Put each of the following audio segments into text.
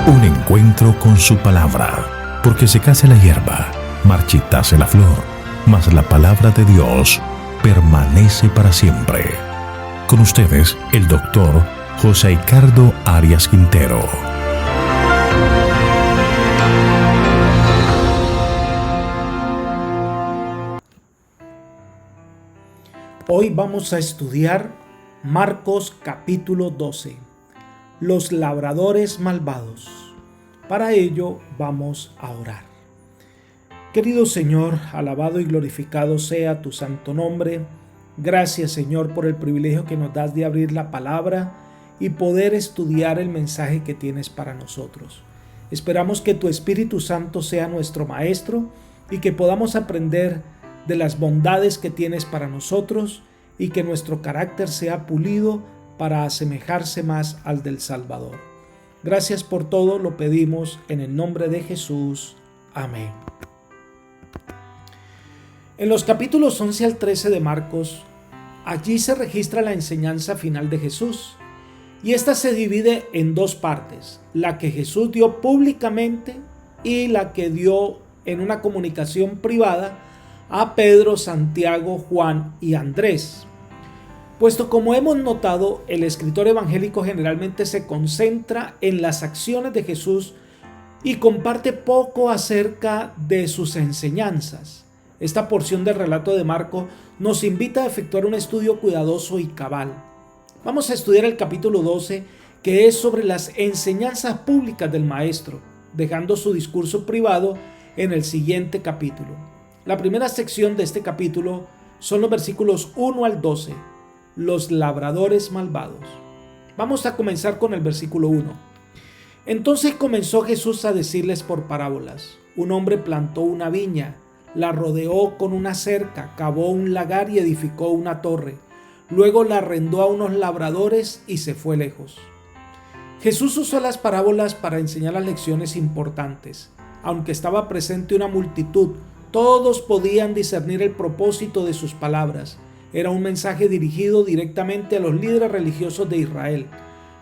Un encuentro con su palabra, porque secase la hierba, marchitase la flor, mas la palabra de Dios permanece para siempre. Con ustedes, el doctor José Ricardo Arias Quintero. Hoy vamos a estudiar Marcos capítulo 12, los labradores malvados. Para ello vamos a orar. Querido Señor, alabado y glorificado sea tu santo nombre. Gracias, Señor, por el privilegio que nos das de abrir la palabra y poder estudiar el mensaje que tienes para nosotros. Esperamos que tu Espíritu Santo sea nuestro maestro y que podamos aprender de las bondades que tienes para nosotros y que nuestro carácter sea pulido para asemejarse más al del Salvador. Gracias por todo, lo pedimos en el nombre de Jesús. Amén. En los capítulos 11 al 13 de Marcos, allí se registra la enseñanza final de Jesús, y esta se divide en dos partes: la que Jesús dio públicamente y la que dio en una comunicación privada a Pedro, Santiago, Juan y Andrés. Puesto, como hemos notado, el escritor evangélico generalmente se concentra en las acciones de Jesús y comparte poco acerca de sus enseñanzas. Esta porción del relato de Marcos nos invita a efectuar un estudio cuidadoso y cabal. Vamos a estudiar el capítulo 12, que es sobre las enseñanzas públicas del Maestro, dejando su discurso privado en el siguiente capítulo. La primera sección de este capítulo son los versículos 1 al 12, los labradores malvados. Vamos a comenzar con el versículo 1. Entonces comenzó Jesús a decirles por parábolas: un hombre plantó una viña, la rodeó con una cerca, cavó un lagar y edificó una torre. Luego la arrendó a unos labradores y se fue lejos. Jesús usó las parábolas para enseñar las lecciones importantes. Aunque estaba presente una multitud, todos podían discernir el propósito de sus palabras. Era un mensaje dirigido directamente a los líderes religiosos de Israel.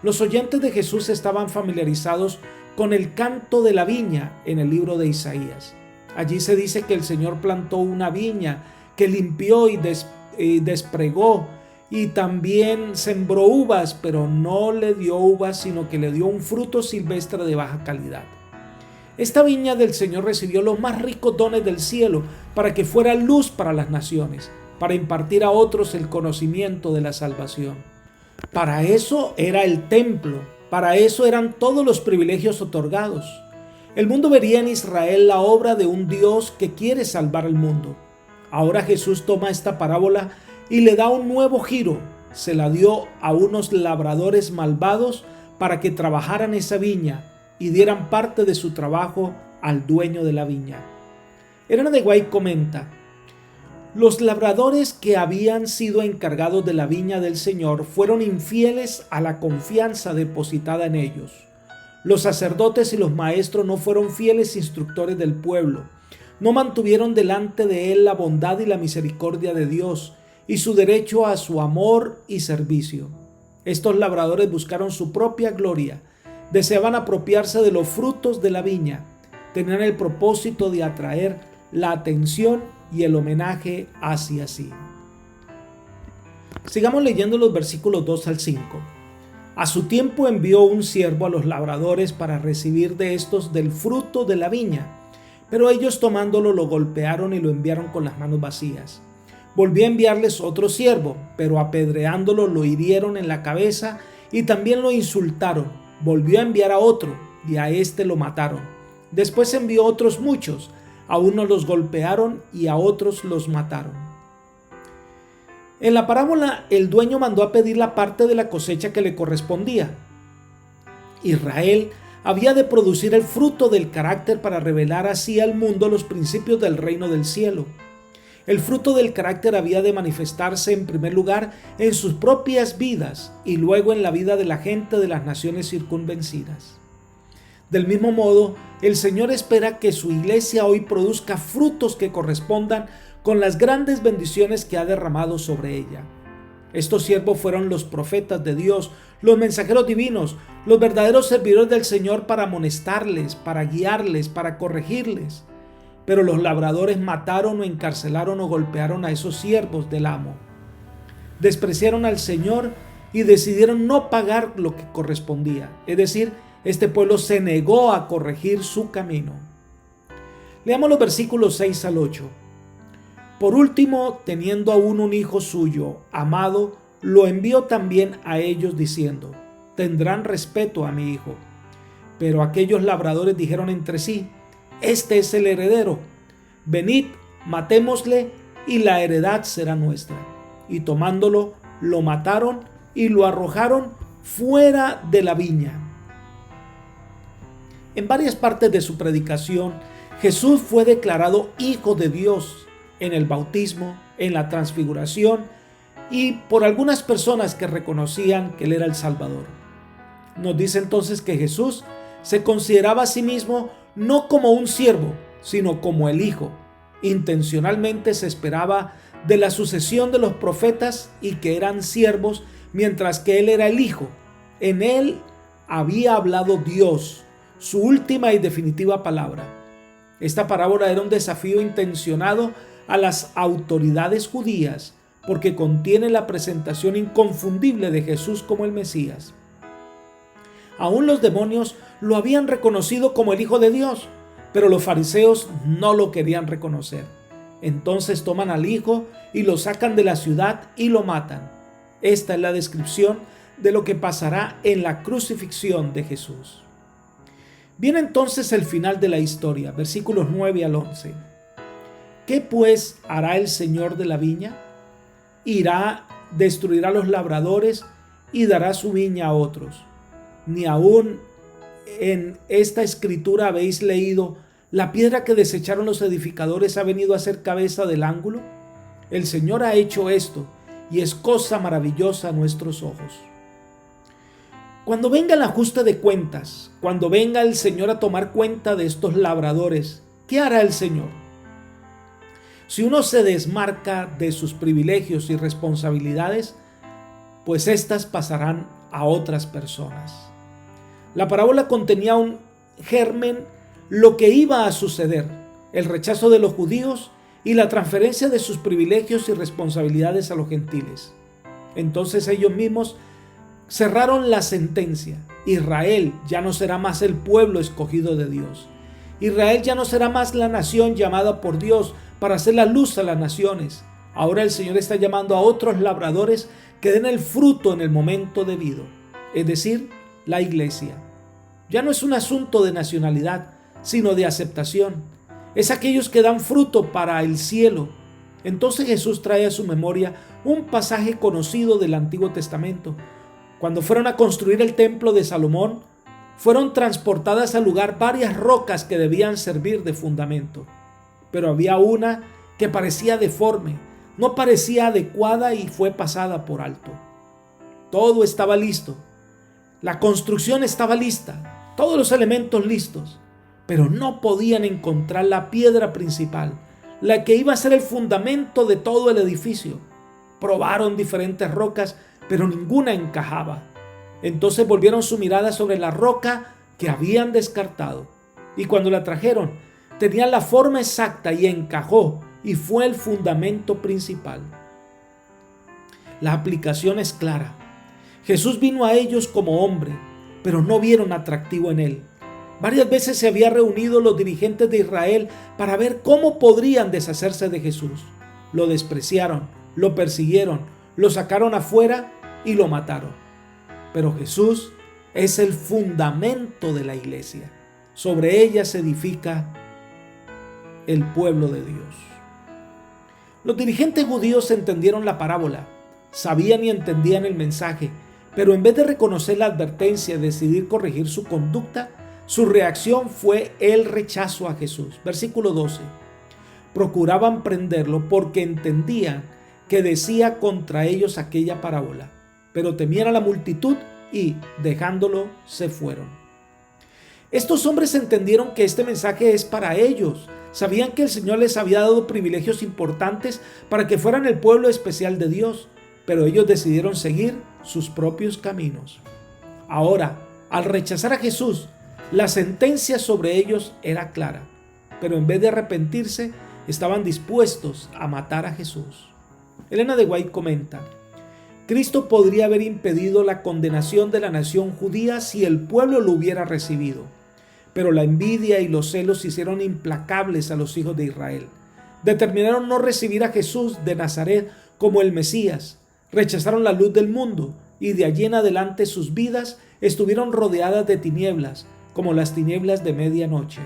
Los oyentes de Jesús estaban familiarizados con el canto de la viña en el libro de Isaías. Allí se dice que el Señor plantó una viña, que limpió y despregó, y también sembró uvas, pero no le dio uvas, sino que le dio un fruto silvestre de baja calidad. Esta viña del Señor recibió los más ricos dones del cielo para que fuera luz para las naciones, para impartir a otros el conocimiento de la salvación. Para eso era el templo, para eso eran todos los privilegios otorgados. El mundo vería en Israel la obra de un Dios que quiere salvar al mundo. Ahora Jesús toma esta parábola y le da un nuevo giro. Se la dio a unos labradores malvados para que trabajaran esa viña y dieran parte de su trabajo al dueño de la viña. Elena de White comenta: los labradores que habían sido encargados de la viña del Señor fueron infieles a la confianza depositada en ellos. Los sacerdotes y los maestros no fueron fieles instructores del pueblo. No mantuvieron delante de él la bondad y la misericordia de Dios y su derecho a su amor y servicio. Estos labradores buscaron su propia gloria, deseaban apropiarse de los frutos de la viña, tenían el propósito de atraer la atención y el homenaje hacia sí. Sigamos leyendo los versículos 2 al 5. A su tiempo envió un siervo a los labradores para recibir de estos del fruto de la viña, pero ellos tomándolo lo golpearon y lo enviaron con las manos vacías. Volvió a enviarles otro siervo, pero apedreándolo lo hirieron en la cabeza y también lo insultaron. Volvió a enviar a otro y a este lo mataron. Después envió otros muchos, a unos los golpearon y a otros los mataron. En la parábola, el dueño mandó a pedir la parte de la cosecha que le correspondía. Israel había de producir el fruto del carácter para revelar así al mundo los principios del reino del cielo. El fruto del carácter había de manifestarse en primer lugar en sus propias vidas y luego en la vida de la gente de las naciones circunvencinas. Del mismo modo, el Señor espera que su iglesia hoy produzca frutos que correspondan con las grandes bendiciones que ha derramado sobre ella. Estos siervos fueron los profetas de Dios, los mensajeros divinos, los verdaderos servidores del Señor para amonestarles, para guiarles, para corregirles. Pero los labradores mataron o encarcelaron o golpearon a esos siervos del amo. Despreciaron al Señor y decidieron no pagar lo que correspondía. Es decir, este pueblo se negó a corregir su camino. Leamos los versículos 6 al 8. Por último, teniendo aún un hijo suyo, amado, lo envió también a ellos diciendo: tendrán respeto a mi hijo. Pero aquellos labradores dijeron entre sí: este es el heredero, venid, matémosle y la heredad será nuestra. Y tomándolo, lo mataron y lo arrojaron fuera de la viña. En varias partes de su predicación, Jesús fue declarado Hijo de Dios en el bautismo, en la transfiguración y por algunas personas que reconocían que Él era el Salvador. Nos dice entonces que Jesús se consideraba a sí mismo no como un siervo, sino como el Hijo. Intencionalmente se esperaba de la sucesión de los profetas y que eran siervos, mientras que Él era el Hijo. En Él había hablado Dios, su última y definitiva palabra. Esta parábola era un desafío intencionado a las autoridades judías porque contiene la presentación inconfundible de Jesús como el Mesías. Aún los demonios lo habían reconocido como el Hijo de Dios, pero los fariseos no lo querían reconocer. Entonces toman al Hijo y lo sacan de la ciudad y lo matan. Esta es la descripción de lo que pasará en la crucifixión de Jesús. Viene entonces el final de la historia, versículos 9 al 11. ¿Qué pues hará el Señor de la viña? Destruirá a los labradores y dará su viña a otros. Ni aún en esta escritura habéis leído: la piedra que desecharon los edificadores ha venido a ser cabeza del ángulo. El Señor ha hecho esto y es cosa maravillosa a nuestros ojos. Cuando venga el ajuste de cuentas, cuando venga el Señor a tomar cuenta de estos labradores, ¿qué hará el Señor? Si uno se desmarca de sus privilegios y responsabilidades, pues éstas pasarán a otras personas. La parábola contenía un germen lo que iba a suceder: el rechazo de los judíos y la transferencia de sus privilegios y responsabilidades a los gentiles. Entonces ellos mismos cerraron la sentencia. Israel ya no será más el pueblo escogido de Dios. Israel ya no será más la nación llamada por Dios para hacer la luz a las naciones. Ahora el Señor está llamando a otros labradores que den el fruto en el momento debido, es decir, la iglesia. Ya no es un asunto de nacionalidad, sino de aceptación. Es aquellos que dan fruto para el cielo. Entonces Jesús trae a su memoria un pasaje conocido del Antiguo Testamento. Cuando fueron a construir el templo de Salomón, fueron transportadas al lugar varias rocas que debían servir de fundamento. Pero había una que parecía deforme, no parecía adecuada y fue pasada por alto. Todo estaba listo. La construcción estaba lista, todos los elementos listos, pero no podían encontrar la piedra principal, la que iba a ser el fundamento de todo el edificio. Probaron diferentes rocas, pero ninguna encajaba. Entonces volvieron su mirada sobre la roca que habían descartado, y cuando la trajeron, tenía la forma exacta y encajó, y fue el fundamento principal. La aplicación es clara. Jesús vino a ellos como hombre, pero no vieron atractivo en él. Varias veces se había reunido los dirigentes de Israel para ver cómo podrían deshacerse de Jesús. Lo despreciaron, lo persiguieron, lo sacaron afuera y lo mataron. Pero Jesús es el fundamento de la iglesia. Sobre ella se edifica el pueblo de Dios. Los dirigentes judíos entendieron la parábola, sabían y entendían el mensaje, pero en vez de reconocer la advertencia y decidir corregir su conducta, su reacción fue el rechazo a Jesús. Versículo 12. Procuraban prenderlo porque entendían que decía contra ellos aquella parábola, pero temían a la multitud y, dejándolo, se fueron. Estos hombres entendieron que este mensaje es para ellos. Sabían que el Señor les había dado privilegios importantes para que fueran el pueblo especial de Dios. pero ellos decidieron seguir sus propios caminos. Ahora, al rechazar a Jesús, la sentencia sobre ellos era clara, pero en vez de arrepentirse, estaban dispuestos a matar a Jesús. Elena de White comenta: Cristo podría haber impedido la condenación de la nación judía si el pueblo lo hubiera recibido, pero la envidia y los celos hicieron implacables a los hijos de Israel. Determinaron no recibir a Jesús de Nazaret como el Mesías, rechazaron la luz del mundo y de allí en adelante sus vidas estuvieron rodeadas de tinieblas, como las tinieblas de medianoche.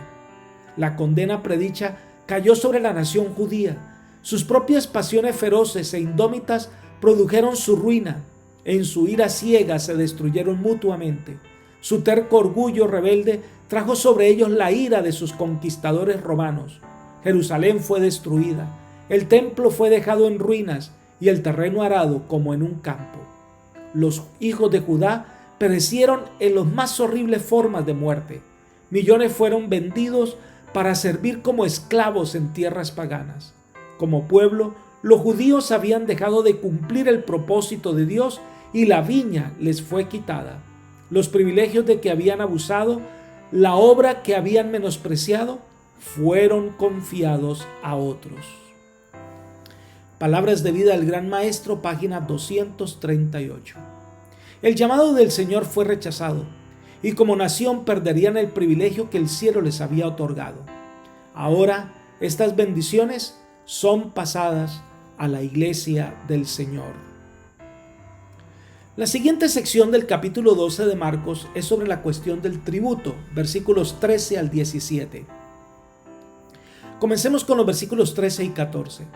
La condena predicha cayó sobre la nación judía. Sus propias pasiones feroces e indómitas produjeron su ruina. En su ira ciega se destruyeron mutuamente. Su terco orgullo rebelde trajo sobre ellos la ira de sus conquistadores romanos. Jerusalén fue destruida, el templo fue dejado en ruinas y el terreno arado como en un campo. Los hijos de Judá perecieron en las más horribles formas de muerte. Millones fueron vendidos para servir como esclavos en tierras paganas. Como pueblo, los judíos habían dejado de cumplir el propósito de Dios y la viña les fue quitada. Los privilegios de que habían abusado, la obra que habían menospreciado, fueron confiados a otros. Palabras de vida del Gran Maestro, página 238. El llamado del Señor fue rechazado, y como nación perderían el privilegio que el cielo les había otorgado. Ahora, estas bendiciones son pasadas a la iglesia del Señor. La siguiente sección del capítulo 12 de Marcos es sobre la cuestión del tributo, versículos 13 al 17. Comencemos con los versículos 13 y 14.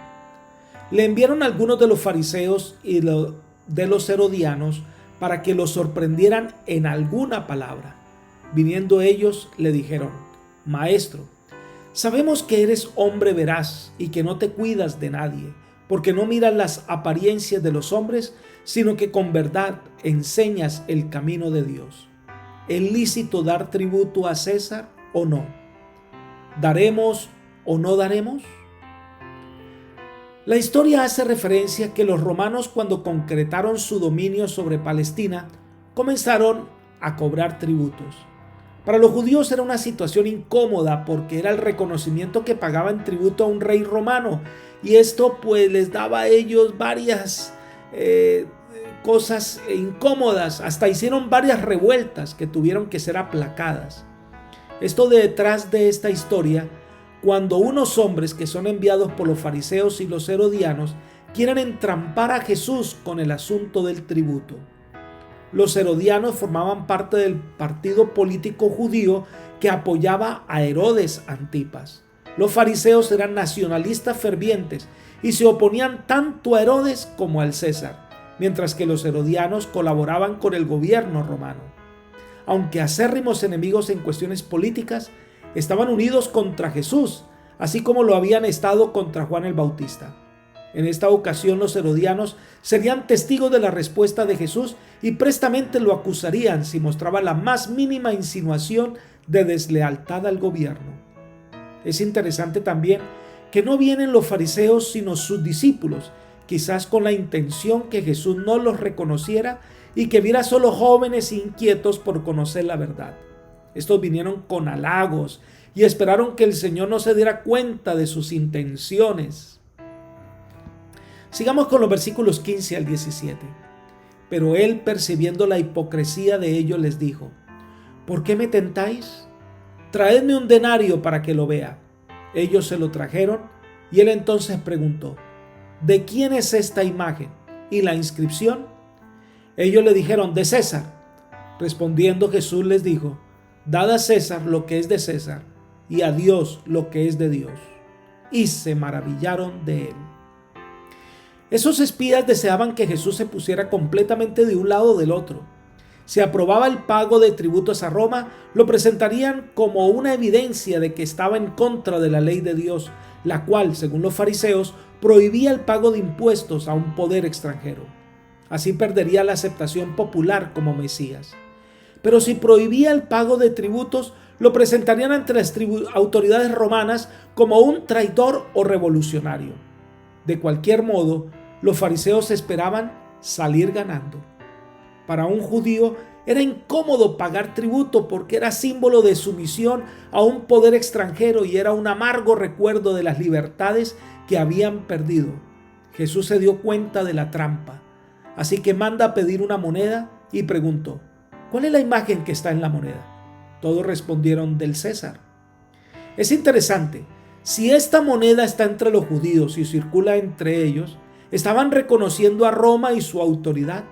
Le enviaron algunos de los fariseos y de los herodianos para que los sorprendieran en alguna palabra. Viniendo ellos, le dijeron: Maestro, sabemos que eres hombre veraz y que no te cuidas de nadie, porque no miras las apariencias de los hombres, sino que con verdad enseñas el camino de Dios. ¿Es lícito dar tributo a César o no? ¿Daremos o no daremos? La historia hace referencia a que los romanos, cuando concretaron su dominio sobre Palestina, comenzaron a cobrar tributos. Para los judíos era una situación incómoda porque era el reconocimiento que pagaban tributo a un rey romano, y esto pues les daba a ellos varias cosas incómodas. Hasta hicieron varias revueltas que tuvieron que ser aplacadas. Esto detrás de esta historia, cuando unos hombres que son enviados por los fariseos y los herodianos quieren entrampar a Jesús con el asunto del tributo. Los herodianos formaban parte del partido político judío que apoyaba a Herodes Antipas. Los fariseos eran nacionalistas fervientes y se oponían tanto a Herodes como al César, mientras que los herodianos colaboraban con el gobierno romano. Aunque acérrimos enemigos en cuestiones políticas, estaban unidos contra Jesús, así como lo habían estado contra Juan el Bautista. En esta ocasión los herodianos serían testigos de la respuesta de Jesús y prestamente lo acusarían si mostraba la más mínima insinuación de deslealtad al gobierno. Es interesante también que no vienen los fariseos sino sus discípulos, quizás con la intención que Jesús no los reconociera y que viera solo jóvenes inquietos por conocer la verdad. Estos vinieron con halagos y esperaron que el Señor no se diera cuenta de sus intenciones. Sigamos con los versículos 15 al 17. Pero él, percibiendo la hipocresía de ellos, les dijo: ¿Por qué me tentáis? Traedme un denario para que lo vea. Ellos se lo trajeron y él entonces preguntó: ¿de quién es esta imagen y la inscripción? Ellos le dijeron: de César. Respondiendo Jesús les dijo: Dad a César lo que es de César y a Dios lo que es de Dios. Y se maravillaron de él. Esos espías deseaban que Jesús se pusiera completamente de un lado o del otro. Si aprobaba el pago de tributos a Roma, lo presentarían como una evidencia de que estaba en contra de la ley de Dios, la cual, según los fariseos, prohibía el pago de impuestos a un poder extranjero. Así perdería la aceptación popular como Mesías. Pero si prohibía el pago de tributos, lo presentarían ante las autoridades romanas como un traidor o revolucionario. De cualquier modo, los fariseos esperaban salir ganando. Para un judío era incómodo pagar tributo porque era símbolo de sumisión a un poder extranjero y era un amargo recuerdo de las libertades que habían perdido. Jesús se dio cuenta de la trampa, así que manda a pedir una moneda y preguntó: ¿cuál es la imagen que está en la moneda? Todos respondieron: del César. Es interesante, si esta moneda está entre los judíos y circula entre ellos, estaban reconociendo a Roma y su autoridad.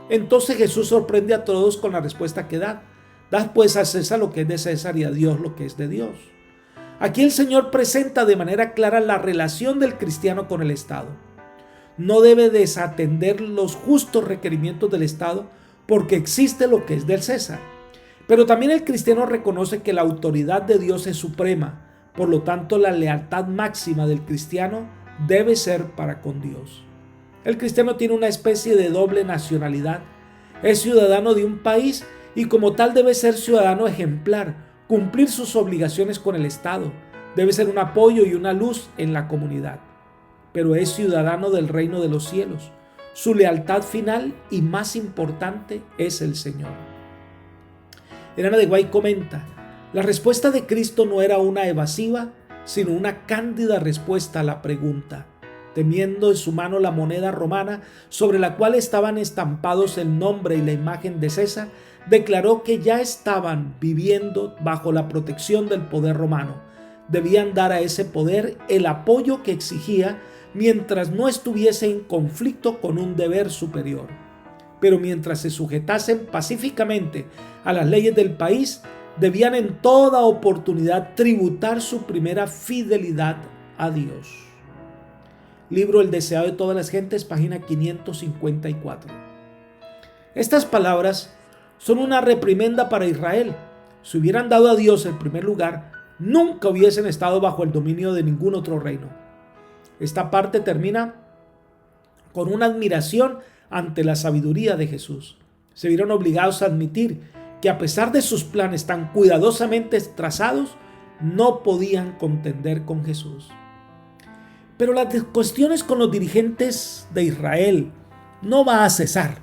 Entonces Jesús sorprende a todos con la respuesta que da: dad pues a César lo que es de César y a Dios lo que es de Dios. Aquí el Señor presenta de manera clara la relación del cristiano con el Estado. No debe desatender los justos requerimientos del Estado porque existe lo que es del César. Pero también el cristiano reconoce que la autoridad de Dios es suprema, por lo tanto la lealtad máxima del cristiano debe ser para con Dios. El cristiano tiene una especie de doble nacionalidad. Es ciudadano de un país y como tal debe ser ciudadano ejemplar, cumplir sus obligaciones con el Estado. Debe ser un apoyo y una luz en la comunidad. Pero es ciudadano del reino de los cielos. Su lealtad final y más importante es el Señor. Elena de White comenta: la respuesta de Cristo no era una evasiva, sino una cándida respuesta a la pregunta. Teniendo en su mano la moneda romana sobre la cual estaban estampados el nombre y la imagen de César, declaró que ya estaban viviendo bajo la protección del poder romano. Debían dar a ese poder el apoyo que exigía mientras no estuviese en conflicto con un deber superior. Pero mientras se sujetasen pacíficamente a las leyes del país, debían en toda oportunidad tributar su primera fidelidad a Dios. Libro El deseado de todas las gentes, página 554. Estas palabras son una reprimenda para Israel. Si hubieran dado a Dios el primer lugar, nunca hubiesen estado bajo el dominio de ningún otro reino. Esta parte termina con una admiración ante la sabiduría de Jesús. Se vieron obligados a admitir que a pesar de sus planes tan cuidadosamente trazados, no podían contender con Jesús. Pero las cuestiones con los dirigentes de Israel no va a cesar.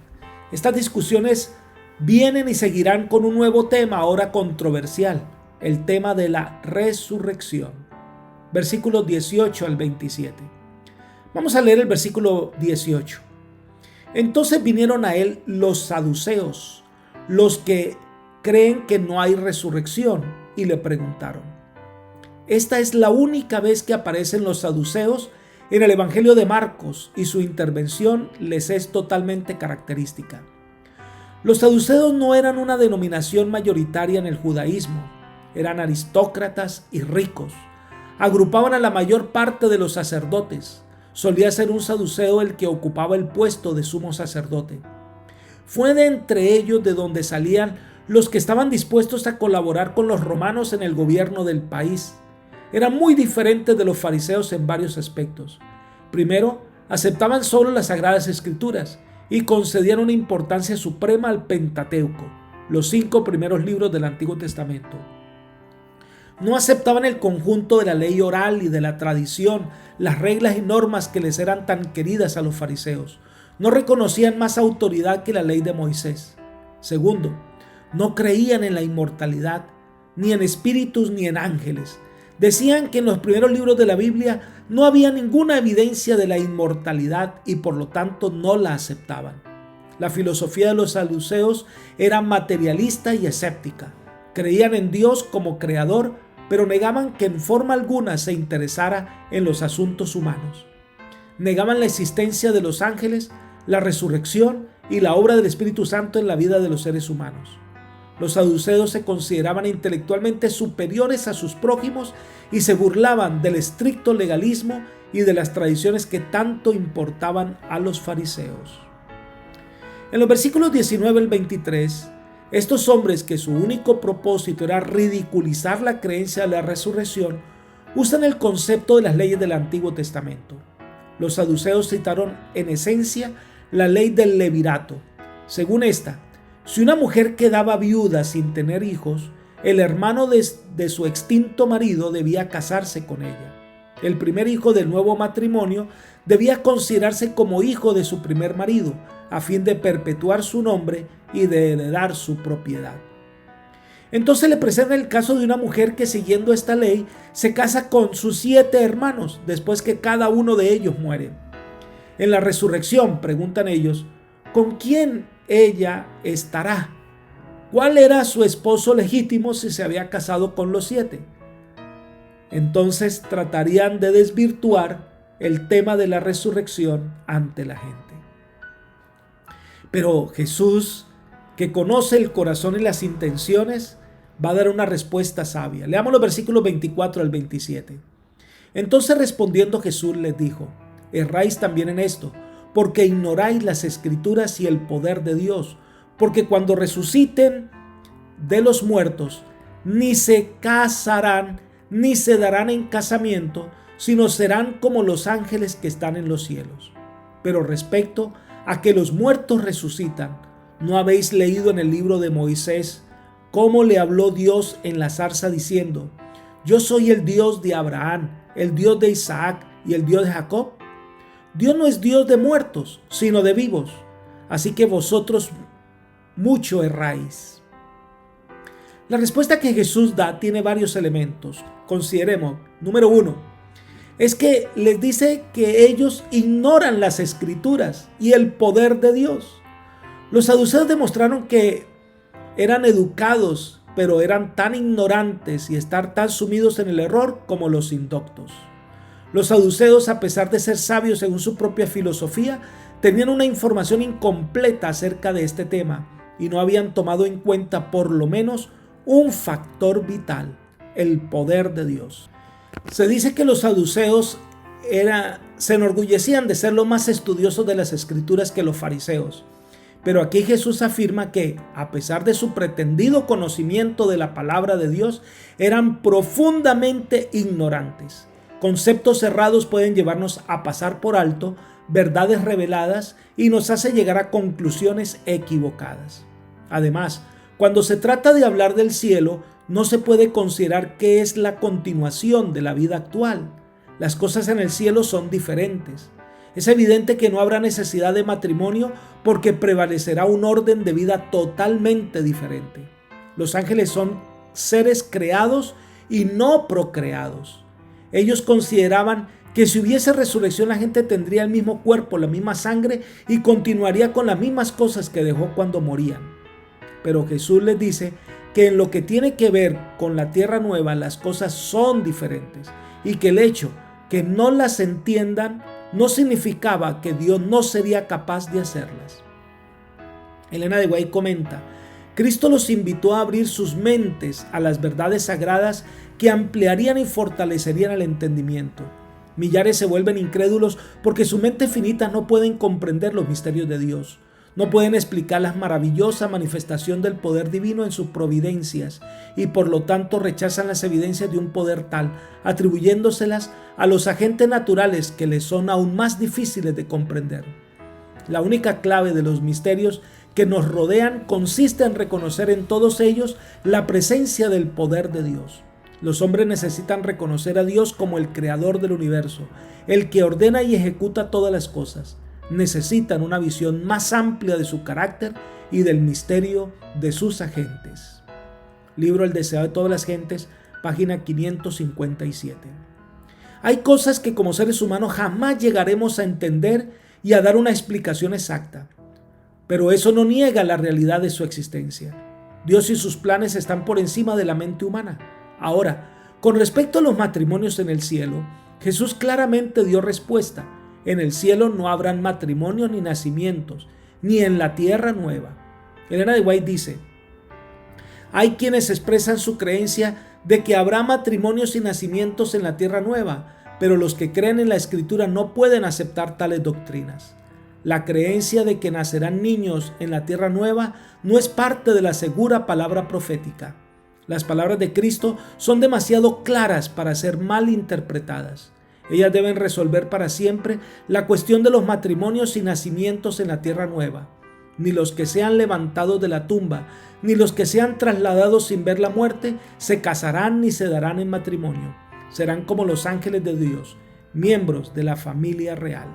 Estas discusiones vienen y seguirán con un nuevo tema ahora controversial, el tema de la resurrección. Versículos 18 al 27. Vamos a leer el versículo 18. Entonces vinieron a él los saduceos, los que creen que no hay resurrección, y le preguntaron. Esta es la única vez que aparecen los saduceos en el Evangelio de Marcos y su intervención les es totalmente característica. Los saduceos no eran una denominación mayoritaria en el judaísmo, eran aristócratas y ricos. Agrupaban a la mayor parte de los sacerdotes. Solía ser un saduceo el que ocupaba el puesto de sumo sacerdote. Fue de entre ellos de donde salían los que estaban dispuestos a colaborar con los romanos en el gobierno del país. Eran muy diferentes de los fariseos en varios aspectos. Primero, aceptaban solo las Sagradas Escrituras y concedían una importancia suprema al Pentateuco, los 5 primeros libros del Antiguo Testamento. No aceptaban el conjunto de la ley oral y de la tradición, las reglas y normas que les eran tan queridas a los fariseos. No reconocían más autoridad que la ley de Moisés. Segundo, no creían en la inmortalidad, ni en espíritus ni en ángeles. Decían que en los primeros libros de la Biblia no había ninguna evidencia de la inmortalidad y por lo tanto no la aceptaban. La filosofía de los saduceos era materialista y escéptica. Creían en Dios como creador, pero negaban que en forma alguna se interesara en los asuntos humanos. Negaban la existencia de los ángeles, la resurrección y la obra del Espíritu Santo en la vida de los seres humanos. Los saduceos se consideraban intelectualmente superiores a sus prójimos y se burlaban del estricto legalismo y de las tradiciones que tanto importaban a los fariseos. En los versículos 19 al 23, estos hombres que su único propósito era ridiculizar la creencia de la resurrección, usan el concepto de las leyes del Antiguo Testamento. Los saduceos citaron en esencia la ley del levirato. Según esta, si una mujer quedaba viuda sin tener hijos, el hermano de su extinto marido debía casarse con ella. El primer hijo del nuevo matrimonio debía considerarse como hijo de su primer marido, a fin de perpetuar su nombre y de heredar su propiedad. Entonces le presenta el caso de una mujer que, siguiendo esta ley, se casa con sus 7 hermanos después que cada uno de ellos muere. En la resurrección, preguntan ellos, ¿con quién ella estará? ¿Cuál era su esposo legítimo si se había casado con los 7? Entonces tratarían de desvirtuar el tema de la resurrección ante la gente. Pero Jesús, que conoce el corazón y las intenciones, va a dar una respuesta sabia. Leamos los versículos 24 al 27. Entonces respondiendo Jesús les dijo, erráis también en esto, porque ignoráis las Escrituras y el poder de Dios, porque cuando resuciten de los muertos, ni se casarán, ni se darán en casamiento, sino serán como los ángeles que están en los cielos. Pero respecto a que los muertos resucitan, ¿no habéis leído en el libro de Moisés cómo le habló Dios en la zarza diciendo, yo soy el Dios de Abraham, el Dios de Isaac y el Dios de Jacob? Dios no es Dios de muertos, sino de vivos. Así que vosotros mucho erráis. La respuesta que Jesús da tiene varios elementos. Consideremos, número 1, es que les dice que ellos ignoran las Escrituras y el poder de Dios. Los saduceos demostraron que eran educados, pero eran tan ignorantes y estar tan sumidos en el error como los indoctos. Los saduceos, a pesar de ser sabios según su propia filosofía, tenían una información incompleta acerca de este tema y no habían tomado en cuenta por lo menos un factor vital, el poder de Dios. Se dice que los saduceos se enorgullecían de ser los más estudiosos de las Escrituras que los fariseos. Pero aquí Jesús afirma que, a pesar de su pretendido conocimiento de la palabra de Dios, eran profundamente ignorantes. Conceptos cerrados pueden llevarnos a pasar por alto verdades reveladas y nos hace llegar a conclusiones equivocadas. Además, cuando se trata de hablar del cielo, no se puede considerar que es la continuación de la vida actual. Las cosas en el cielo son diferentes. Es evidente que no habrá necesidad de matrimonio porque prevalecerá un orden de vida totalmente diferente. Los ángeles son seres creados y no procreados. Ellos consideraban que si hubiese resurrección la gente tendría el mismo cuerpo, la misma sangre y continuaría con las mismas cosas que dejó cuando morían. Pero Jesús les dice que en lo que tiene que ver con la tierra nueva las cosas son diferentes y que el hecho que no las entiendan no significaba que Dios no sería capaz de hacerlas. Elena de White comenta, Cristo los invitó a abrir sus mentes a las verdades sagradas que ampliarían y fortalecerían el entendimiento. Millares se vuelven incrédulos porque su mente finita no pueden comprender los misterios de Dios. No pueden explicar la maravillosa manifestación del poder divino en sus providencias y por lo tanto rechazan las evidencias de un poder tal, atribuyéndoselas a los agentes naturales que les son aún más difíciles de comprender. La única clave de los misterios que nos rodean consiste en reconocer en todos ellos la presencia del poder de Dios. Los hombres necesitan reconocer a Dios como el creador del universo, el que ordena y ejecuta todas las cosas. Necesitan una visión más amplia de su carácter y del misterio de sus agentes. Libro El deseo de todas las gentes, página 557. Hay cosas que como seres humanos jamás llegaremos a entender y a dar una explicación exacta, pero eso no niega la realidad de su existencia. Dios y sus planes están por encima de la mente humana. Ahora, con respecto a los matrimonios en el cielo, Jesús claramente dio respuesta. En el cielo no habrán matrimonios ni nacimientos, ni en la tierra nueva. Elena de White dice, hay quienes expresan su creencia de que habrá matrimonios y nacimientos en la tierra nueva, pero los que creen en la Escritura no pueden aceptar tales doctrinas. La creencia de que nacerán niños en la tierra nueva no es parte de la segura palabra profética. Las palabras de Cristo son demasiado claras para ser mal interpretadas. Ellas deben resolver para siempre la cuestión de los matrimonios y nacimientos en la tierra nueva. Ni los que sean levantados de la tumba, ni los que sean trasladados sin ver la muerte, se casarán ni se darán en matrimonio. serán como los ángeles de Dios, miembros de la familia real.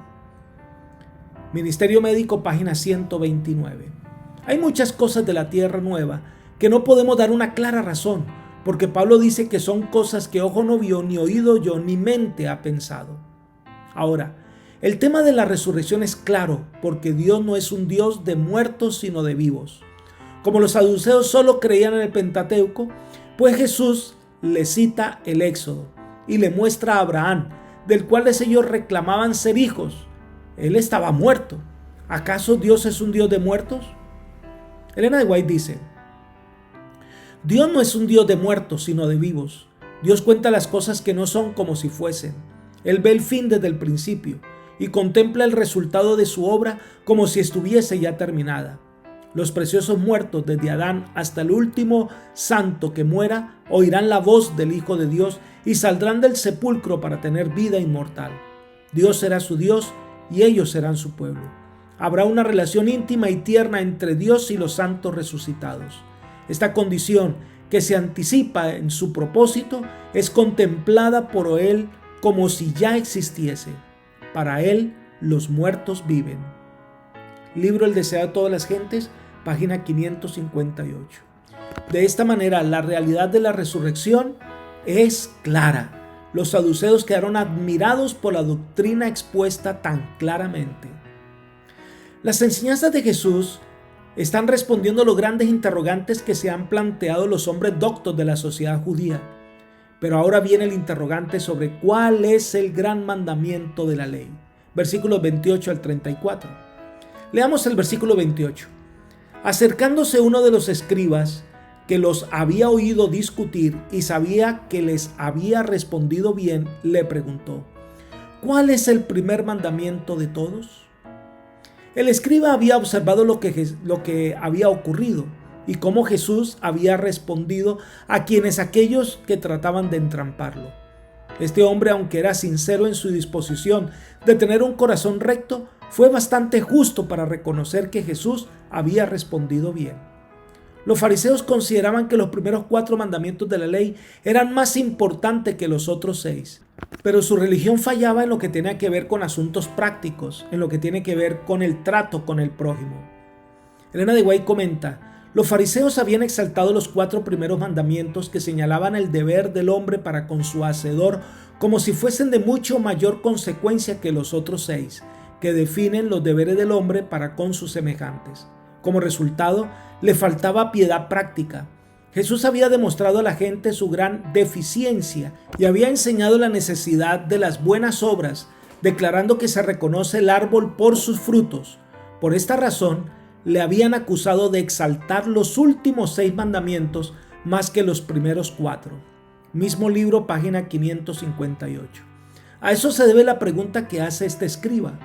Ministerio Médico, página 129. Hay muchas cosas de la tierra nueva que no podemos dar una clara razón, porque Pablo dice que son cosas que ojo no vio, ni oído oyó, ni mente ha pensado. Ahora, el tema de la resurrección es claro, porque Dios no es un Dios de muertos, sino de vivos. Como los saduceos solo creían en el Pentateuco, pues Jesús le cita el Éxodo y le muestra a Abraham, del cual ellos reclamaban ser hijos. Él estaba muerto. ¿Acaso Dios es un Dios de muertos? Elena de White dice: Dios no es un Dios de muertos, sino de vivos. Dios cuenta las cosas que no son como si fuesen. Él ve el fin desde el principio y contempla el resultado de su obra como si estuviese ya terminada. Los preciosos muertos, desde Adán hasta el último santo que muera, oirán la voz del Hijo de Dios y saldrán del sepulcro para tener vida inmortal. Dios será su Dios y ellos serán su pueblo. Habrá una relación íntima y tierna entre Dios y los santos resucitados. Esta condición, que se anticipa en su propósito, es contemplada por Él como si ya existiese. Para Él, los muertos viven. Libro El deseo de todas las gentes, página 558. De esta manera, la realidad de la resurrección es clara. Los saduceos quedaron admirados por la doctrina expuesta tan claramente. Las enseñanzas de Jesús están respondiendo a los grandes interrogantes que se han planteado los hombres doctos de la sociedad judía. Pero ahora viene el interrogante sobre cuál es el gran mandamiento de la ley. Versículos 28 al 34. Leamos el versículo 28. Acercándose uno de los escribas, que los había oído discutir y sabía que les había respondido bien, le preguntó: ¿cuál es el primer mandamiento de todos? El escriba había observado lo que había ocurrido y cómo Jesús había respondido a aquellos que trataban de entramparlo. Este hombre, aunque era sincero en su disposición de tener un corazón recto, fue bastante justo para reconocer que Jesús había respondido bien. Los fariseos consideraban que los primeros 4 mandamientos de la ley eran más importantes que los otros 6, pero su religión fallaba en lo que tenía que ver con asuntos prácticos, en lo que tiene que ver con el trato con el prójimo. Elena de White comenta: los fariseos habían exaltado los 4 primeros mandamientos que señalaban el deber del hombre para con su hacedor como si fuesen de mucho mayor consecuencia que los otros 6, que definen los deberes del hombre para con sus semejantes. Como resultado, le faltaba piedad práctica. Jesús había demostrado a la gente su gran deficiencia y había enseñado la necesidad de las buenas obras, declarando que se reconoce el árbol por sus frutos. Por esta razón, le habían acusado de exaltar los últimos 6 mandamientos más que los primeros 4. Mismo libro, página 558. A eso se debe la pregunta que hace este escriba.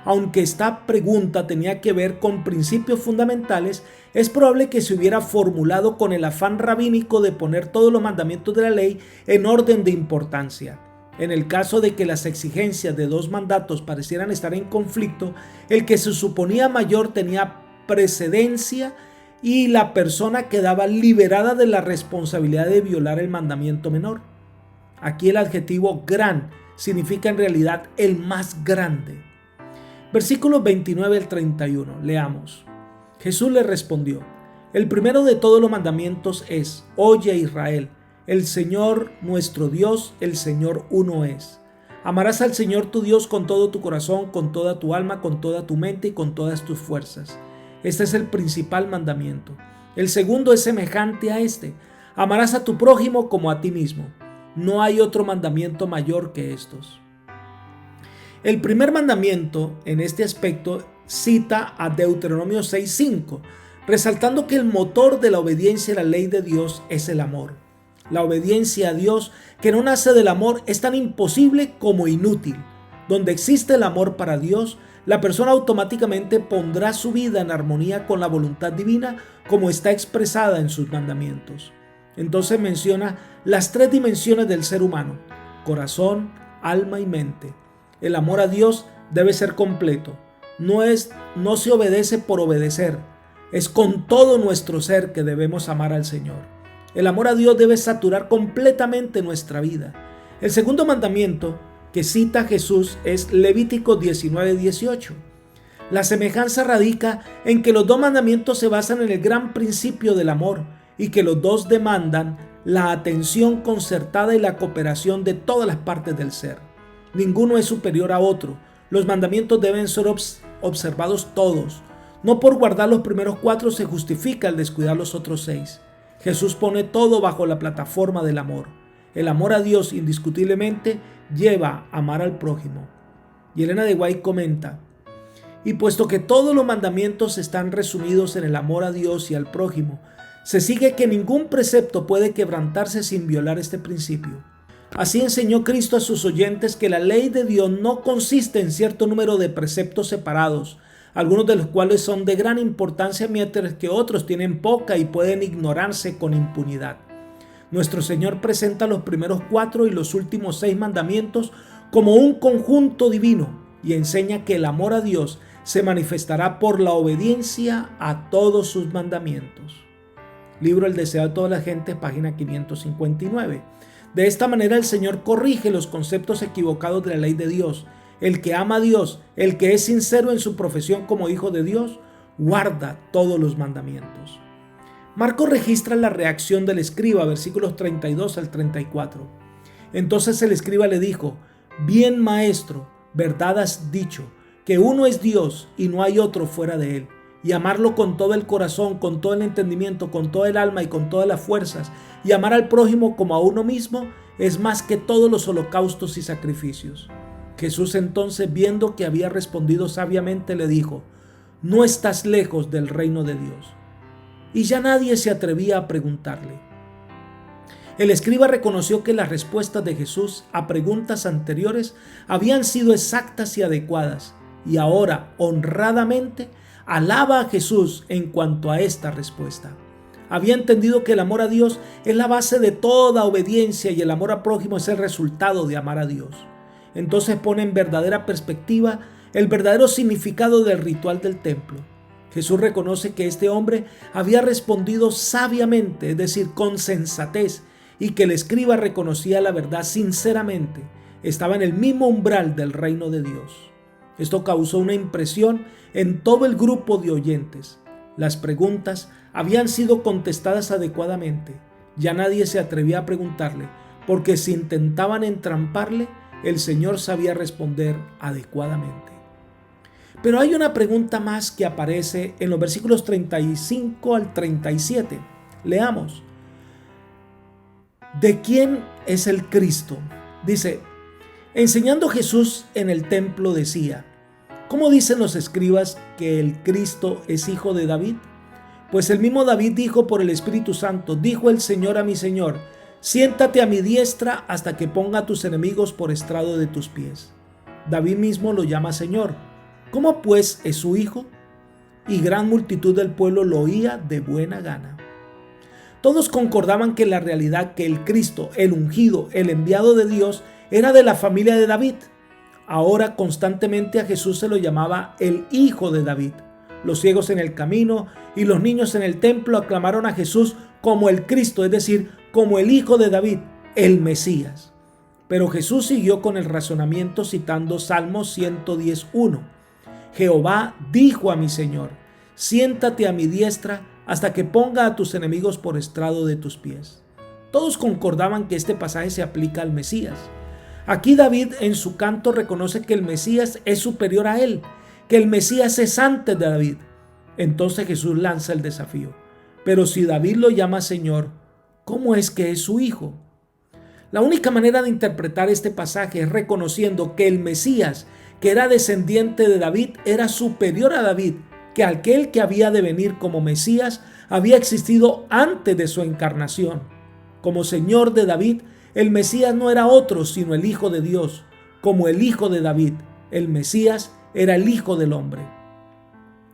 Aunque esta pregunta tenía que ver con principios fundamentales, es probable que se hubiera formulado con el afán rabínico de poner todos los mandamientos de la ley en orden de importancia. En el caso de que las exigencias de 2 mandatos parecieran estar en conflicto, el que se suponía mayor tenía precedencia y la persona quedaba liberada de la responsabilidad de violar el mandamiento menor. Aquí el adjetivo gran significa en realidad el más grande. Versículos 29 al 31, leamos. Jesús le respondió: el primero de todos los mandamientos es: oye Israel, el Señor nuestro Dios, el Señor uno es. Amarás al Señor tu Dios con todo tu corazón, con toda tu alma, con toda tu mente y con todas tus fuerzas. Este es el principal mandamiento. El segundo es semejante a este: amarás a tu prójimo como a ti mismo. No hay otro mandamiento mayor que estos. El primer mandamiento en este aspecto cita a Deuteronomio 6:5, resaltando que el motor de la obediencia a la ley de Dios es el amor. La obediencia a Dios que no nace del amor es tan imposible como inútil. Donde existe el amor para Dios, la persona automáticamente pondrá su vida en armonía con la voluntad divina como está expresada en sus mandamientos. Entonces menciona las 3 dimensiones del ser humano: corazón, alma y mente. El amor a Dios debe ser completo. No se obedece por obedecer. Es con todo nuestro ser que debemos amar al Señor. El amor a Dios debe saturar completamente nuestra vida. El segundo mandamiento que cita Jesús es Levítico 19:18. La semejanza radica en que los dos mandamientos se basan en el gran principio del amor y que los dos demandan la atención concertada y la cooperación de todas las partes del ser. Ninguno es superior a otro. Los mandamientos deben ser observados todos. No por guardar los primeros 4 se justifica el descuidar los otros 6. Jesús pone todo bajo la plataforma del amor. El amor a Dios indiscutiblemente lleva a amar al prójimo. Y Elena de White comenta: y puesto que todos los mandamientos están resumidos en el amor a Dios y al prójimo, se sigue que ningún precepto puede quebrantarse sin violar este principio. Así enseñó Cristo a sus oyentes que la ley de Dios no consiste en cierto número de preceptos separados, algunos de los cuales son de gran importancia mientras que otros tienen poca y pueden ignorarse con impunidad. Nuestro Señor presenta los primeros 4 y los últimos 6 mandamientos como un conjunto divino y enseña que el amor a Dios se manifestará por la obediencia a todos sus mandamientos. Libro El deseo de toda la gente, página 559. De esta manera el Señor corrige los conceptos equivocados de la ley de Dios. El que ama a Dios, el que es sincero en su profesión como hijo de Dios, guarda todos los mandamientos. Marcos registra la reacción del escriba, versículos 32 al 34. Entonces el escriba le dijo: bien, maestro, verdad has dicho, que uno es Dios y no hay otro fuera de él, y amarlo con todo el corazón, con todo el entendimiento, con toda el alma y con todas las fuerzas, y amar al prójimo como a uno mismo, es más que todos los holocaustos y sacrificios. Jesús entonces, viendo que había respondido sabiamente, le dijo: no estás lejos del reino de Dios. Y ya nadie se atrevía a preguntarle. El escriba reconoció que las respuestas de Jesús a preguntas anteriores habían sido exactas y adecuadas, y ahora, honradamente, alaba a Jesús en cuanto a esta respuesta. Había entendido que el amor a Dios es la base de toda obediencia y el amor al prójimo es el resultado de amar a Dios. Entonces pone en verdadera perspectiva el verdadero significado del ritual del templo. Jesús reconoce que este hombre había respondido sabiamente, es decir, con sensatez, y que el escriba reconocía la verdad sinceramente. Estaba en el mismo umbral del reino de Dios. Esto causó una impresión en todo el grupo de oyentes. Las preguntas habían sido contestadas adecuadamente. Ya nadie se atrevía a preguntarle, porque si intentaban entramparle, el Señor sabía responder adecuadamente. Pero hay una pregunta más que aparece en los versículos 35 al 37. Leamos. ¿De quién es el Cristo? Dice: enseñando Jesús en el templo decía: ¿cómo dicen los escribas que el Cristo es hijo de David? Pues el mismo David dijo por el Espíritu Santo: dijo el Señor a mi Señor, siéntate a mi diestra hasta que ponga a tus enemigos por estrado de tus pies. David mismo lo llama Señor. ¿Cómo pues es su hijo? Y gran multitud del pueblo lo oía de buena gana. Todos concordaban que la realidad que el Cristo, el ungido, el enviado de Dios, era de la familia de David. Ahora constantemente a Jesús se lo llamaba el Hijo de David. Los ciegos en el camino y los niños en el templo aclamaron a Jesús como el Cristo, es decir, como el Hijo de David, el Mesías. Pero Jesús siguió con el razonamiento citando Salmos 110:1. Jehová dijo a mi Señor: siéntate a mi diestra hasta que ponga a tus enemigos por estrado de tus pies. Todos concordaban que este pasaje se aplica al Mesías. Aquí David en su canto reconoce que el Mesías es superior a él, que el Mesías es antes de David. Entonces Jesús lanza el desafío: pero si David lo llama Señor, ¿cómo es que es su hijo? La única manera de interpretar este pasaje es reconociendo que el Mesías, que era descendiente de David, era superior a David, que aquel que había de venir como Mesías había existido antes de su encarnación. Como Señor de David, el Mesías no era otro sino el Hijo de Dios. Como el Hijo de David, el Mesías era el Hijo del hombre.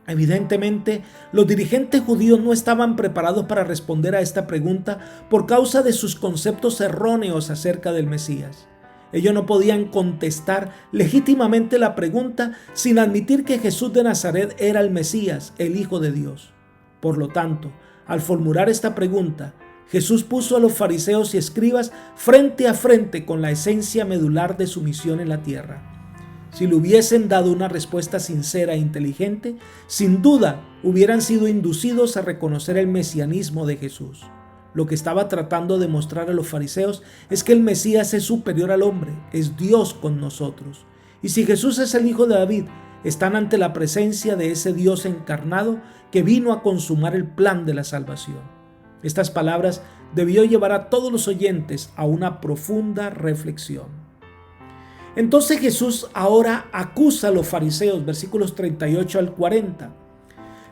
Evidentemente, los dirigentes judíos no estaban preparados para responder a esta pregunta por causa de sus conceptos erróneos acerca del Mesías. Ellos no podían contestar legítimamente la pregunta sin admitir que Jesús de Nazaret era el Mesías, el Hijo de Dios. Por lo tanto, al formular esta pregunta, Jesús puso a los fariseos y escribas frente a frente con la esencia medular de su misión en la tierra. Si le hubiesen dado una respuesta sincera e inteligente, sin duda hubieran sido inducidos a reconocer el mesianismo de Jesús. Lo que estaba tratando de mostrar a los fariseos es que el Mesías es superior al hombre, es Dios con nosotros. Y si Jesús es el Hijo de David, están ante la presencia de ese Dios encarnado que vino a consumar el plan de la salvación. Estas palabras debió llevar a todos los oyentes a una profunda reflexión. Entonces Jesús ahora acusa a los fariseos, versículos 38 al 40.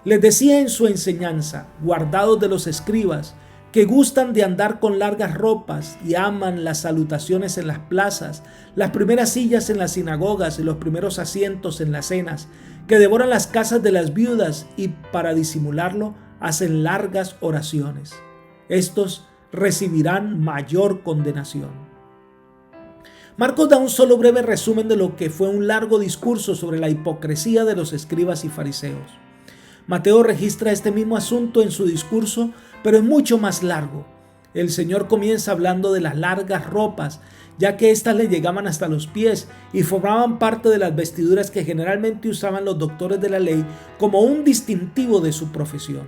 Les decía en su enseñanza, guardados de los escribas, que gustan de andar con largas ropas y aman las salutaciones en las plazas, las primeras sillas en las sinagogas y los primeros asientos en las cenas, que devoran las casas de las viudas y para disimularlo hacen largas oraciones. Estos recibirán mayor condenación. Marcos da un solo breve resumen de lo que fue un largo discurso sobre la hipocresía de los escribas y fariseos. Mateo registra este mismo asunto en su discurso, pero es mucho más largo. El Señor comienza hablando de las largas ropas, ya que éstas le llegaban hasta los pies y formaban parte de las vestiduras que generalmente usaban los doctores de la ley como un distintivo de su profesión.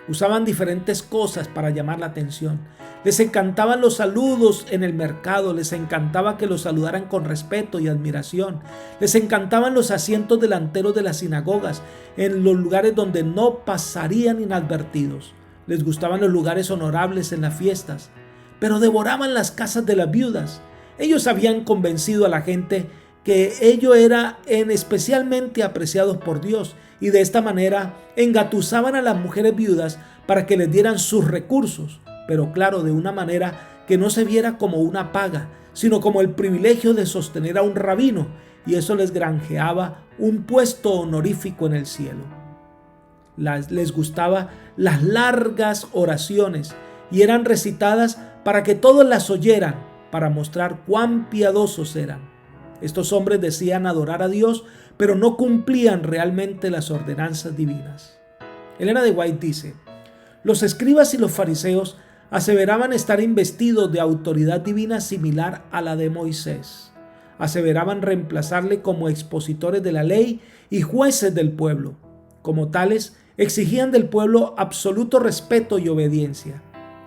Usaban diferentes cosas para llamar la atención. Les encantaban los saludos en el mercado, les encantaba que los saludaran con respeto y admiración. Les encantaban los asientos delanteros de las sinagogas, en los lugares donde no pasarían inadvertidos. Les gustaban los lugares honorables en las fiestas, pero devoraban las casas de las viudas. Ellos habían convencido a la gente que ellos eran especialmente apreciados por Dios y de esta manera engatusaban a las mujeres viudas para que les dieran sus recursos, pero claro, de una manera que no se viera como una paga, sino como el privilegio de sostener a un rabino, y eso les granjeaba un puesto honorífico en el cielo. Les gustaba las largas oraciones y eran recitadas para que todos las oyeran, para mostrar cuán piadosos eran. Estos hombres decían adorar a Dios, pero no cumplían realmente las ordenanzas divinas. Elena de White dice: los escribas y los fariseos aseveraban estar investidos de autoridad divina similar a la de Moisés. Aseveraban reemplazarle como expositores de la ley y jueces del pueblo. Como tales, exigían del pueblo absoluto respeto y obediencia.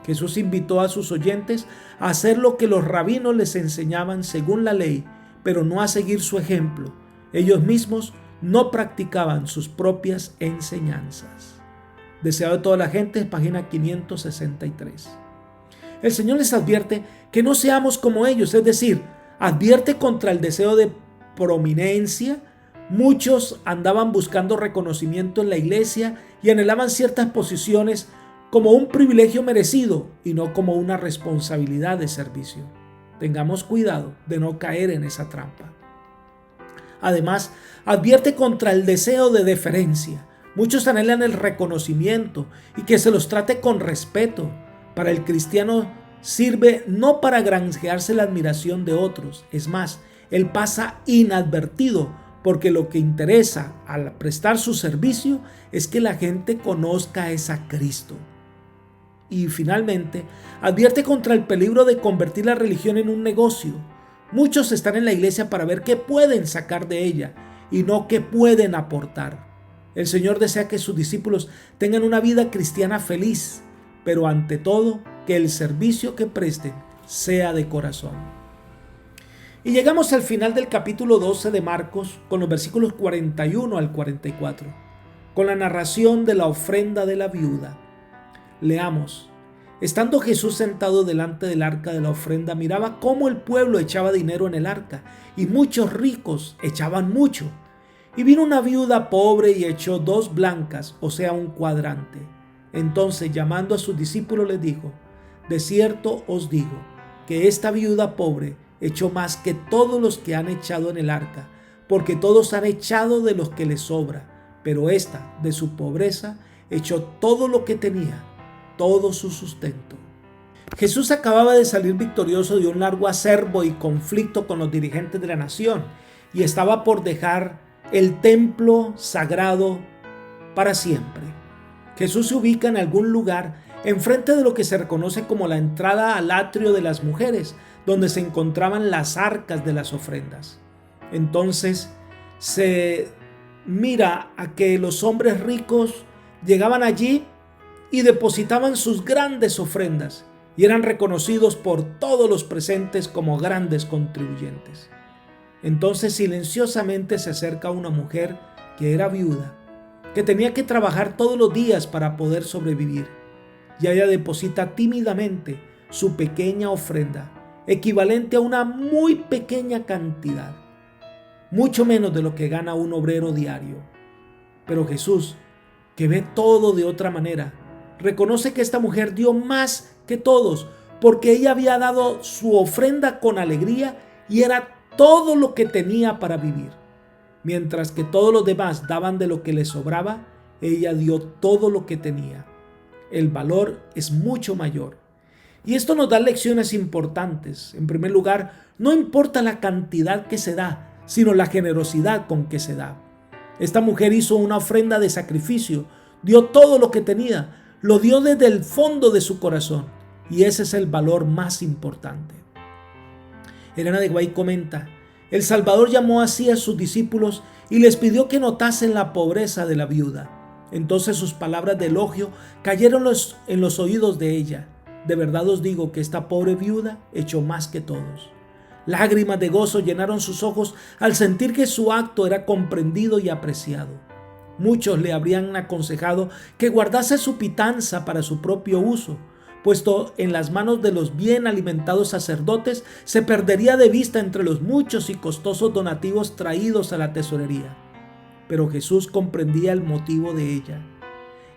Jesús invitó a sus oyentes a hacer lo que los rabinos les enseñaban según la ley, pero no a seguir su ejemplo. Ellos mismos no practicaban sus propias enseñanzas. Deseado de toda la gente, página 563. El Señor les advierte que no seamos como ellos, es decir, advierte contra el deseo de prominencia. Muchos andaban buscando reconocimiento en la iglesia y anhelaban ciertas posiciones como un privilegio merecido y no como una responsabilidad de servicio. Tengamos cuidado de no caer en esa trampa. Además, advierte contra el deseo de deferencia. Muchos anhelan el reconocimiento y que se los trate con respeto. Para el cristiano sirve no para granjearse la admiración de otros. Es más, él pasa inadvertido porque lo que interesa al prestar su servicio es que la gente conozca a Cristo. Y finalmente, advierte contra el peligro de convertir la religión en un negocio. Muchos están en la iglesia para ver qué pueden sacar de ella y no qué pueden aportar. El Señor desea que sus discípulos tengan una vida cristiana feliz, pero ante todo, que el servicio que presten sea de corazón. Y llegamos al final del capítulo 12 de Marcos con los versículos 41 al 44, con la narración de la ofrenda de la viuda. Leamos. Estando Jesús sentado delante del arca de la ofrenda, miraba cómo el pueblo echaba dinero en el arca, y muchos ricos echaban mucho. Y vino una viuda pobre y echó 2 blancas, o sea, un cuadrante. Entonces, llamando a sus discípulos, les dijo: de cierto os digo, que esta viuda pobre echó más que todos los que han echado en el arca, porque todos han echado de los que les sobra, pero esta, de su pobreza, echó todo lo que tenía, todo su sustento. Jesús acababa de salir victorioso de un largo acerbo y conflicto con los dirigentes de la nación, y estaba por dejar el templo sagrado para siempre. Jesús se ubica en algún lugar enfrente de lo que se reconoce como la entrada al atrio de las mujeres, donde se encontraban las arcas de las ofrendas. Entonces se mira a que los hombres ricos llegaban allí y depositaban sus grandes ofrendas y eran reconocidos por todos los presentes como grandes contribuyentes. Entonces silenciosamente se acerca una mujer que era viuda, que tenía que trabajar todos los días para poder sobrevivir, y ella deposita tímidamente su pequeña ofrenda, equivalente a una muy pequeña cantidad, mucho menos de lo que gana un obrero diario. Pero Jesús, que ve todo de otra manera, reconoce que esta mujer dio más que todos, porque ella había dado su ofrenda con alegría y era todo lo que tenía para vivir. Mientras que todos los demás daban de lo que les sobraba, ella dio todo lo que tenía. El valor es mucho mayor. Y esto nos da lecciones importantes. En primer lugar, no importa la cantidad que se da, sino la generosidad con que se da. Esta mujer hizo una ofrenda de sacrificio, dio todo lo que tenía, lo dio desde el fondo de su corazón, y ese es el valor más importante. Elena de White comenta: el Salvador llamó así a sus discípulos y les pidió que notasen la pobreza de la viuda. Entonces sus palabras de elogio cayeron en los oídos de ella. De verdad os digo que esta pobre viuda echó más que todos. Lágrimas de gozo llenaron sus ojos al sentir que su acto era comprendido y apreciado. Muchos le habrían aconsejado que guardase su pitanza para su propio uso, puesto en las manos de los bien alimentados sacerdotes se perdería de vista entre los muchos y costosos donativos traídos a la tesorería. Pero Jesús comprendía el motivo de ella.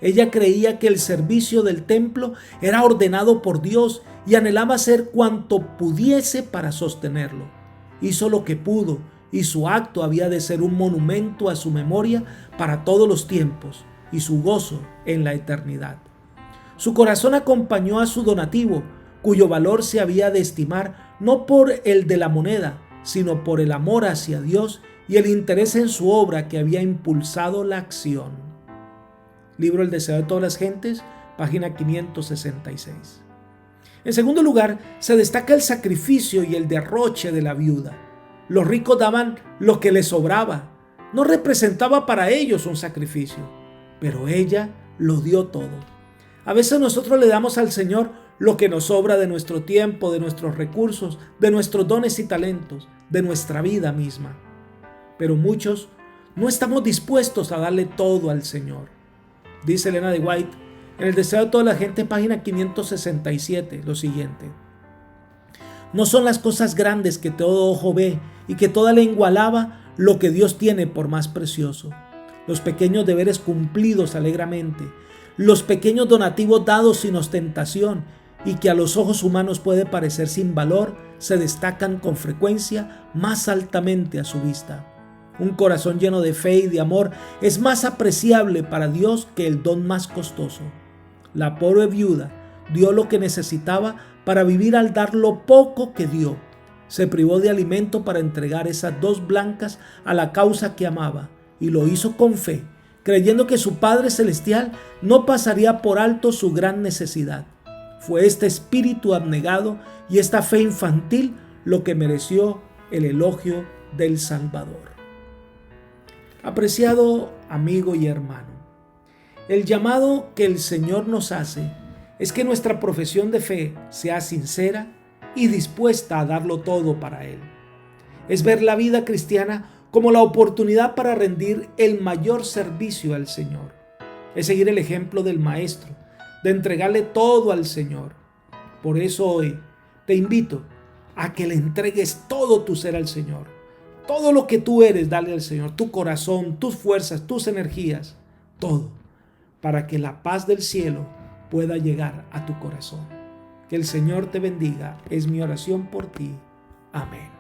Ella creía que el servicio del templo era ordenado por Dios y anhelaba hacer cuanto pudiese para sostenerlo. Hizo lo que pudo y su acto había de ser un monumento a su memoria para todos los tiempos y su gozo en la eternidad. Su corazón acompañó a su donativo, cuyo valor se había de estimar no por el de la moneda, sino por el amor hacia Dios y el interés en su obra que había impulsado la acción. Libro El deseo de todas las gentes, página 566. En segundo lugar, se destaca el sacrificio y el derroche de la viuda. Los ricos daban lo que les sobraba. No representaba para ellos un sacrificio, pero ella lo dio todo. A veces nosotros le damos al Señor lo que nos sobra de nuestro tiempo, de nuestros recursos, de nuestros dones y talentos, de nuestra vida misma. Pero muchos no estamos dispuestos a darle todo al Señor. Dice Elena de White en El deseo de toda la gente, página 567, lo siguiente: no son las cosas grandes que todo ojo ve y que toda lengua alaba lo que Dios tiene por más precioso. Los pequeños deberes cumplidos alegremente, los pequeños donativos dados sin ostentación y que a los ojos humanos puede parecer sin valor, se destacan con frecuencia más altamente a su vista. Un corazón lleno de fe y de amor es más apreciable para Dios que el don más costoso. La pobre viuda dio lo que necesitaba para vivir al dar lo poco que dio. Se privó de alimento para entregar esas 2 blancas a la causa que amaba y lo hizo con fe, creyendo que su Padre Celestial no pasaría por alto su gran necesidad. Fue este espíritu abnegado y esta fe infantil lo que mereció el elogio del Salvador. Apreciado amigo y hermano, el llamado que el Señor nos hace es que nuestra profesión de fe sea sincera y dispuesta a darlo todo para Él. Es ver la vida cristiana como la oportunidad para rendir el mayor servicio al Señor. Es seguir el ejemplo del Maestro, de entregarle todo al Señor. Por eso hoy te invito a que le entregues todo tu ser al Señor. Todo lo que tú eres, dale al Señor, tu corazón, tus fuerzas, tus energías, todo, para que la paz del cielo pueda llegar a tu corazón. Que el Señor te bendiga, es mi oración por ti. Amén.